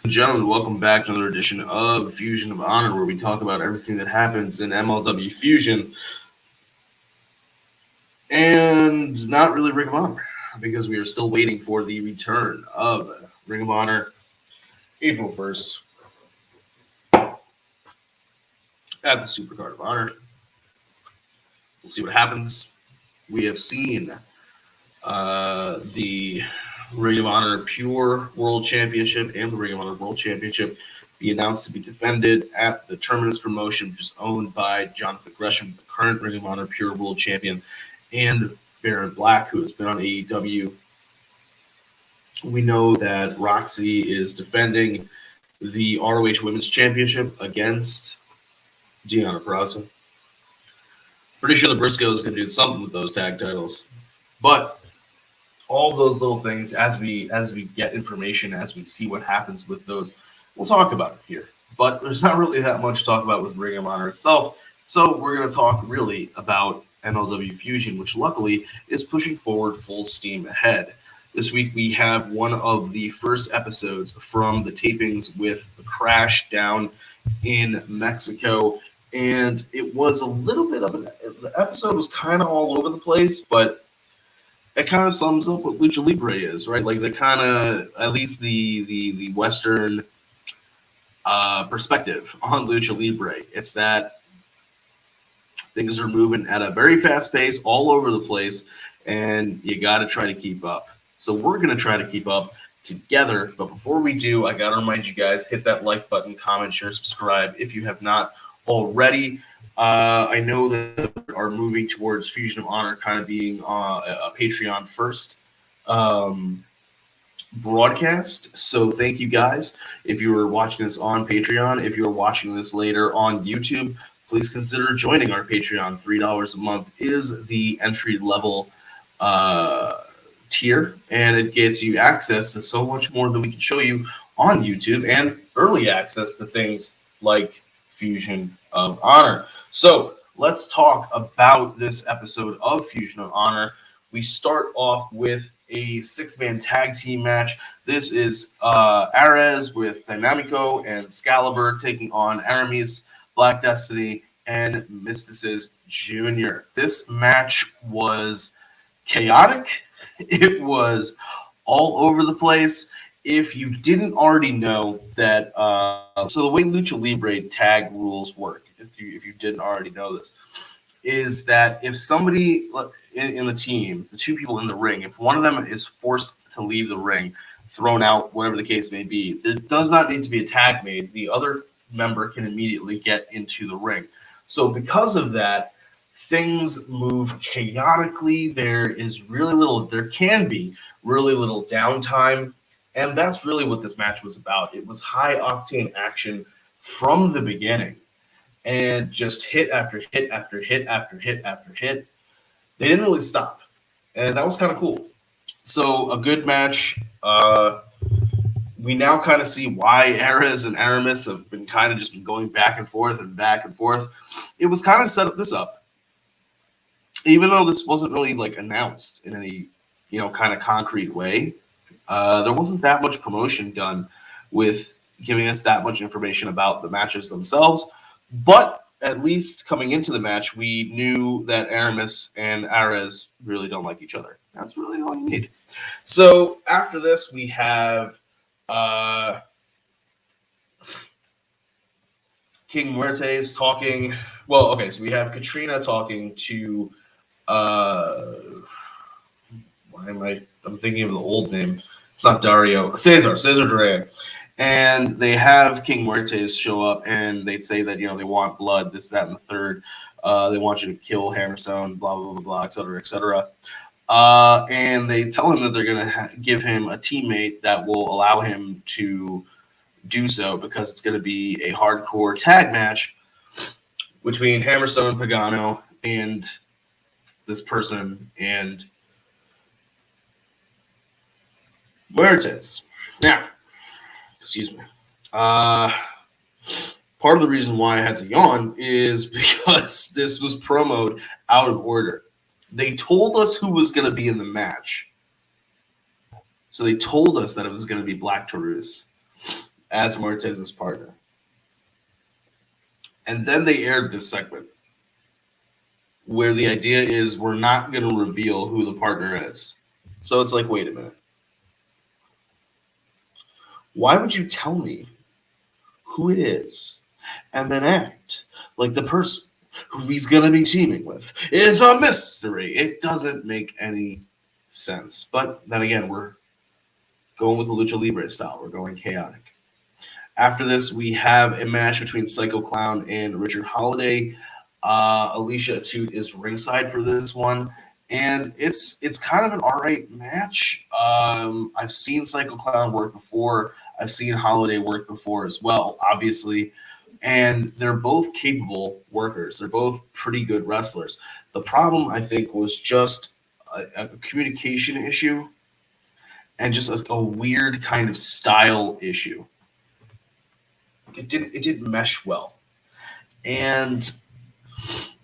Gentlemen, welcome back to another edition of Fusion of Honor, where we talk about everything that happens in MLW Fusion and not really Ring of Honor, because we are still waiting for the return of Ring of Honor April 1st at the Supercard of Honor. We'll see what happens. We have seen the Ring of Honor Pure World Championship and the Ring of Honor World Championship be announced to be defended at the Terminus promotion, which is owned by Jonathan Gresham, the current Ring of Honor Pure World Champion, and Baron Black, who has been on AEW. We know that Roxy is defending the ROH Women's Championship against Deonna Purrazzo. Pretty sure the Briscoes can do something with those tag titles, but all those little things, as we get information, as we see what happens with those, we'll talk about it here. But there's not really that much to talk about with Ring of Honor itself, so we're going to talk really about MLW Fusion, which luckily is pushing forward full steam ahead. This week we have one of the first episodes from the tapings with the crash down in Mexico, and it was a little bit of the episode was kind of all over the place, but it kind of sums up what Lucha Libre is, right? Like the kind of, at least the Western perspective on Lucha Libre. It's that things are moving at a very fast pace all over the place, and you got to try to keep up. So we're going to try to keep up together. But before we do, I got to remind you guys, hit that like button, comment, share, subscribe if you have not already. I know that we are moving towards Fusion of Honor kind of being a Patreon first broadcast. So thank you guys. If you were watching this on Patreon, if you're watching this later on YouTube, please consider joining our Patreon. $3 a month is the entry level tier, and it gets you access to so much more than we can show you on YouTube and early access to things like Fusion of Honor. So let's talk about this episode of Fusion of Honor. We start off with a six-man tag team match. This is Ares with Dynamico and Excalibur taking on Aramis, Black Destiny, and Mysticis Jr. This match was chaotic. It was all over the place. If you didn't already know that, so the way Lucha Libre tag rules work, if you didn't already know this, is that if somebody in the team, the two people in the ring, if one of them is forced to leave the ring, thrown out, whatever the case may be, there does not need to be a tag made. The other member can immediately get into the ring. So because of that, things move chaotically. There can be really little downtime. And that's really what this match was about. It was high-octane action from the beginning. And just hit after hit after hit after hit after hit. They didn't really stop. And that was kind of cool. So a good match. We now kind of see why Ares and Aramis have been kind of just going back and forth and back and forth. It was kind of set this up. Even though this wasn't really like announced in any, kind of concrete way. There wasn't that much promotion done with giving us that much information about the matches themselves. But at least coming into the match, we knew that Aramis and Ares really don't like each other. That's really all you need. So after this, we have King Muertes talking. Well, okay, so we have Katrina talking to I'm thinking of the old name. It's not Dario. Cesar Duran. And they have King Muertes show up, and they say that, they want blood, this, that, and the third. They want you to kill Hammerstone, blah, blah, blah, blah, et cetera, et cetera. And they tell him that they're going to give him a teammate that will allow him to do so, because it's going to be a hardcore tag match between Hammerstone, Pagano, and this person, and Muertes. Now, excuse me. Part of the reason why I had to yawn is because this was promoted out of order. They told us who was going to be in the match. So they told us that it was going to be Black Taurus. as Muertes' partner. And then they aired this segment where the idea is we're not going to reveal who the partner is. So it's like, wait a minute. Why would you tell me who it is and then act like the person who he's going to be teaming with is a mystery? It doesn't make any sense. But then again, we're going with the Lucha Libre style. We're going chaotic. After this, we have a match between Psycho Clown and Richard Holiday. Alicia Atout is ringside for this one, and it's kind of an all-right match. I've seen Psycho Clown work before. I've seen Holiday work before as well, obviously, and they're both capable workers. They're both pretty good wrestlers. The problem, I think, was just a communication issue and just a weird kind of style issue. It didn't mesh well, and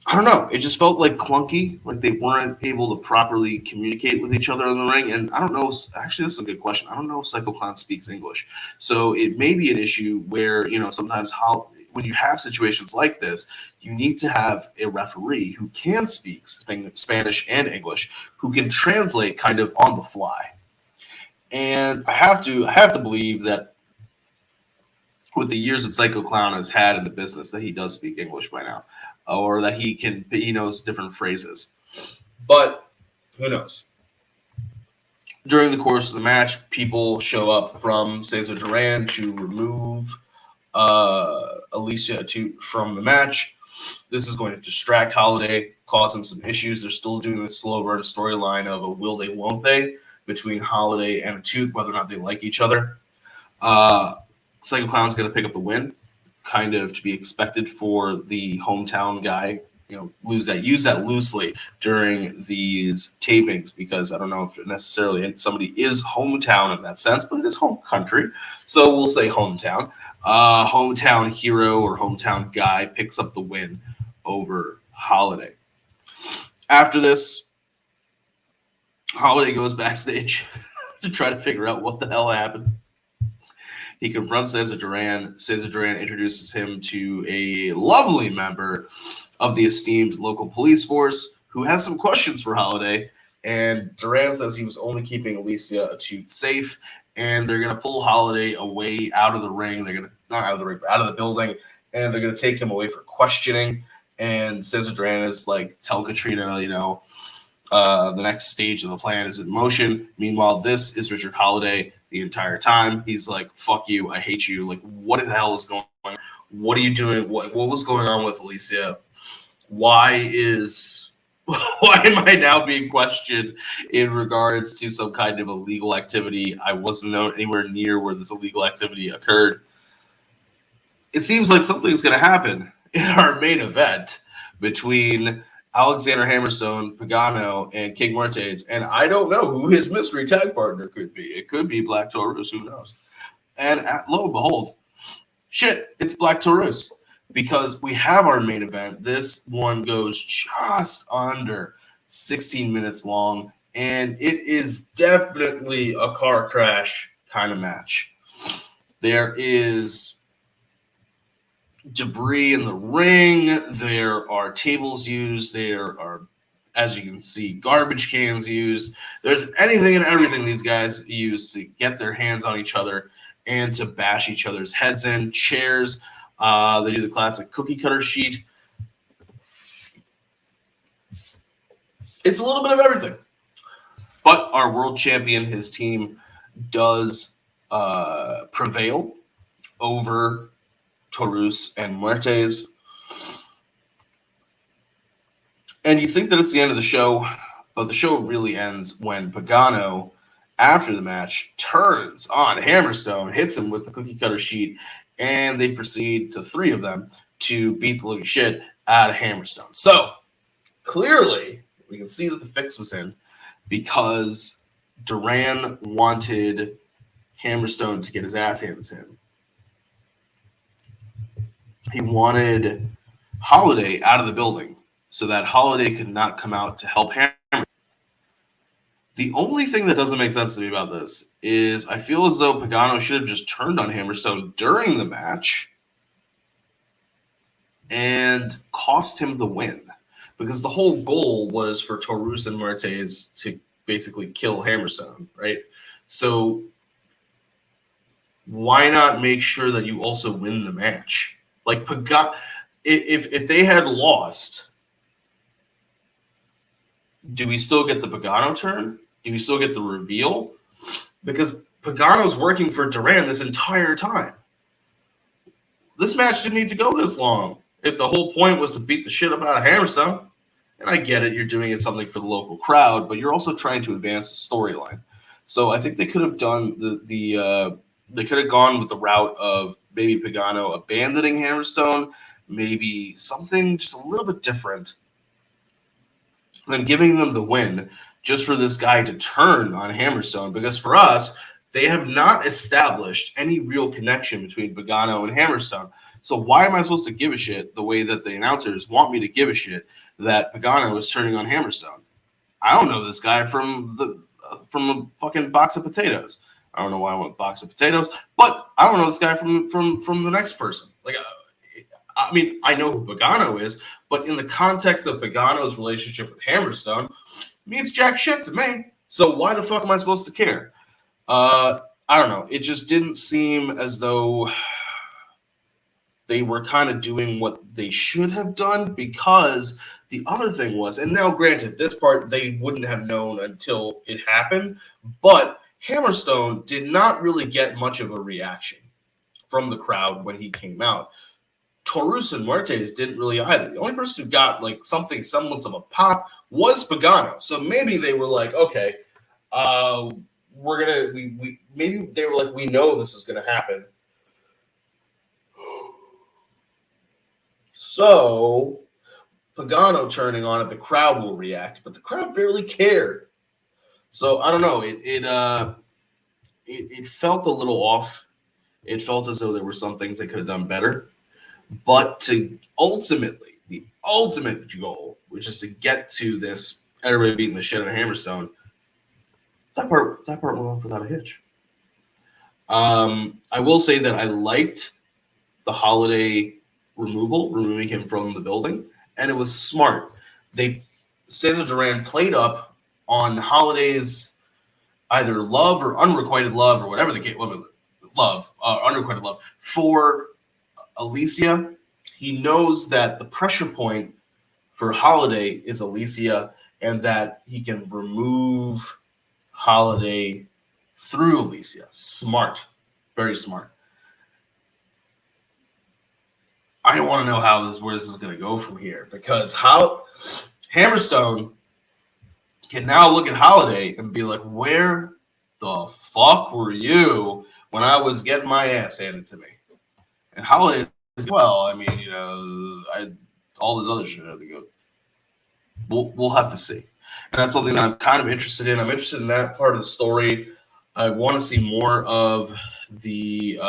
I don't know. It just felt like clunky, like they weren't able to properly communicate with each other in the ring. And I don't know. Actually, this is a good question. I don't know if Psycho Clown speaks English, so it may be an issue where sometimes when you have situations like this, you need to have a referee who can speak Spanish and English, who can translate kind of on the fly. And I have to believe that with the years that Psycho Clown has had in the business, that he does speak English by now, or that he knows different phrases. But who knows? During the course of the match, people show up from Cesar Duran to remove Alicia Atout from the match. This is going to distract Holiday, cause him some issues. They're still doing this slow burn storyline of a will they, won't they between Holiday and Atout, whether or not they like each other. Psycho Clown's going to pick up the win, kind of to be expected for the hometown guy. Use that loosely during these tapings, because I don't know if necessarily somebody is hometown in that sense, but it is home country. So we'll say hometown. Hometown hero or hometown guy picks up the win over Holiday. After this, Holiday goes backstage to try to figure out what the hell happened. He confronts Cesar Duran. Cesar Duran introduces him to a lovely member of the esteemed local police force who has some questions for Holiday. And Duran says he was only keeping Alicia Atout safe, and they're going to pull Holiday away out of the ring. They're going to, not out of the ring, but out of the building, and they're going to take him away for questioning. And Cesar Duran is like, tell Katrina, the next stage of the plan is in motion. Meanwhile, this is Richard Holiday. The entire time, he's like, fuck you, I hate you. Like, what the hell is going on? What are you doing? What was going on with Alicia? Why am I now being questioned in regards to some kind of illegal activity? I wasn't anywhere near where this illegal activity occurred. It seems like something's going to happen in our main event between Alexander Hammerstone, Pagano, and King Muertes, and I don't know who his mystery tag partner could be. It could be Black Taurus, who knows? And lo and behold, shit, it's Black Taurus, because we have our main event. This one goes just under 16 minutes long, and it is definitely a car crash kind of match. There is debris in the ring. There are tables used. There are, as you can see, garbage cans used. There's anything and everything these guys use to get their hands on each other and to bash each other's heads in. Chairs. They do the classic cookie cutter sheet. It's a little bit of everything. But our world champion, his team, does prevail over Taurus and Muertes. And you think that it's the end of the show, but the show really ends when Pagano, after the match, turns on Hammerstone, hits him with the cookie cutter sheet, and they proceed, to three of them, to beat the living shit out of Hammerstone. So, clearly, we can see that the fix was in, because Duran wanted Hammerstone to get his ass handed to him. He wanted Holiday out of the building so that Holiday could not come out to help Hammer. The only thing that doesn't make sense to me about this is I feel as though Pagano should have just turned on Hammerstone during the match and cost him the win. Because the whole goal was for Taurus and Muertes to basically kill Hammerstone, right? So why not make sure that you also win the match? Like Pagano, if they had lost, do we still get the Pagano turn? Do we still get the reveal? Because Pagano's working for Duran this entire time. This match didn't need to go this long. If the whole point was to beat the shit up out of Hammerstone, and I get it, you're doing it something for the local crowd, but you're also trying to advance the storyline. So I think they could have done they could have gone with the route of maybe Pagano abandoning Hammerstone, maybe something just a little bit different than giving them the win just for this guy to turn on Hammerstone. Because for us, they have not established any real connection between Pagano and Hammerstone. So why am I supposed to give a shit the way that the announcers want me to give a shit that Pagano is turning on Hammerstone? I don't know this guy from a fucking box of potatoes. I don't know why I want a box of potatoes, but I don't know this guy from the next person. Like, I mean, I know who Pagano is, but in the context of Pagano's relationship with Hammerstone, means jack shit to me. So why the fuck am I supposed to care? I don't know. It just didn't seem as though they were kind of doing what they should have done, because the other thing was, and now granted, this part they wouldn't have known until it happened, but Hammerstone did not really get much of a reaction from the crowd when he came out. Taurus and Muertes didn't really either. The only person who got like something semblance of a pop was Pagano. So maybe they were like, okay, maybe they were like, we know this is gonna happen. So Pagano turning on it, the crowd will react, but the crowd barely cared. So I don't know. It felt a little off. It felt as though there were some things they could have done better. But the ultimate goal, which is to get to this everybody beating the shit out of Hammerstone, that part went off without a hitch. I will say that I liked the Holiday removing him from the building, and it was smart. Cesar Duran played up on Holiday's either love or unrequited love or whatever the case, unrequited love for Alicia. He knows that the pressure point for Holiday is Alicia, and that he can remove Holiday through Alicia. Smart. Very smart. I want to know where this is going to go from here, because how Hammerstone can now look at Holiday and be like, where the fuck were you when I was getting my ass handed to me? And Holiday is, well, I mean, all this other shit had to go. We'll have to see. And that's something that I'm kind of interested in. I'm interested in that part of the story. I want to see more of the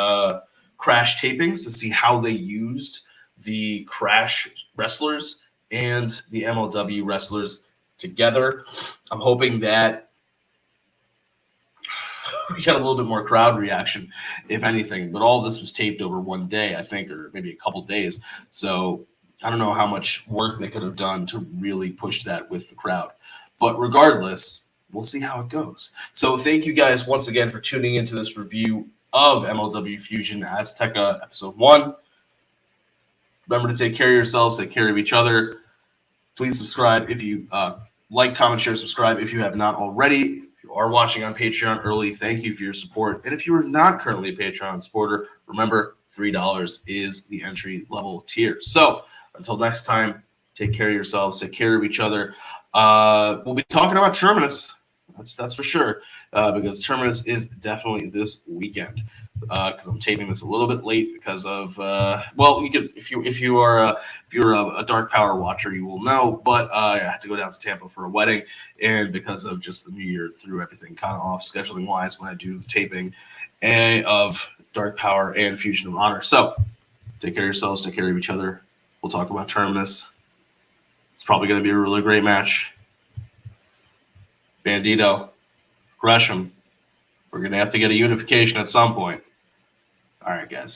Crash tapings to see how they used the Crash wrestlers and the MLW wrestlers together. I'm hoping that we got a little bit more crowd reaction, if anything. But all of this was taped over one day, I think, or maybe a couple days. So I don't know how much work they could have done to really push that with the crowd. But regardless, we'll see how it goes. So thank you guys once again for tuning into this review of MLW Fusion Azteca Episode 1. Remember to take care of yourselves, take care of each other. Please subscribe if you like, comment, share, subscribe if you have not already. If you are watching on Patreon early, thank you for your support. And if you are not currently a Patreon supporter, remember $3 is the entry level tier. So until next time, take care of yourselves, take care of each other. We'll be talking about Terminus. That's for sure, because Terminus is definitely this weekend. Because I'm taping this a little bit late because of you could if you're a Dark Power watcher, you will know. But I had to go down to Tampa for a wedding, and because of just the New Year, threw everything kind of off scheduling wise when I do the taping of Dark Power and Fusion of Honor. So take care of yourselves, take care of each other. We'll talk about Terminus. It's probably going to be a really great match. Bandito. Gresham. We're going to have to get a unification at some point. All right, guys.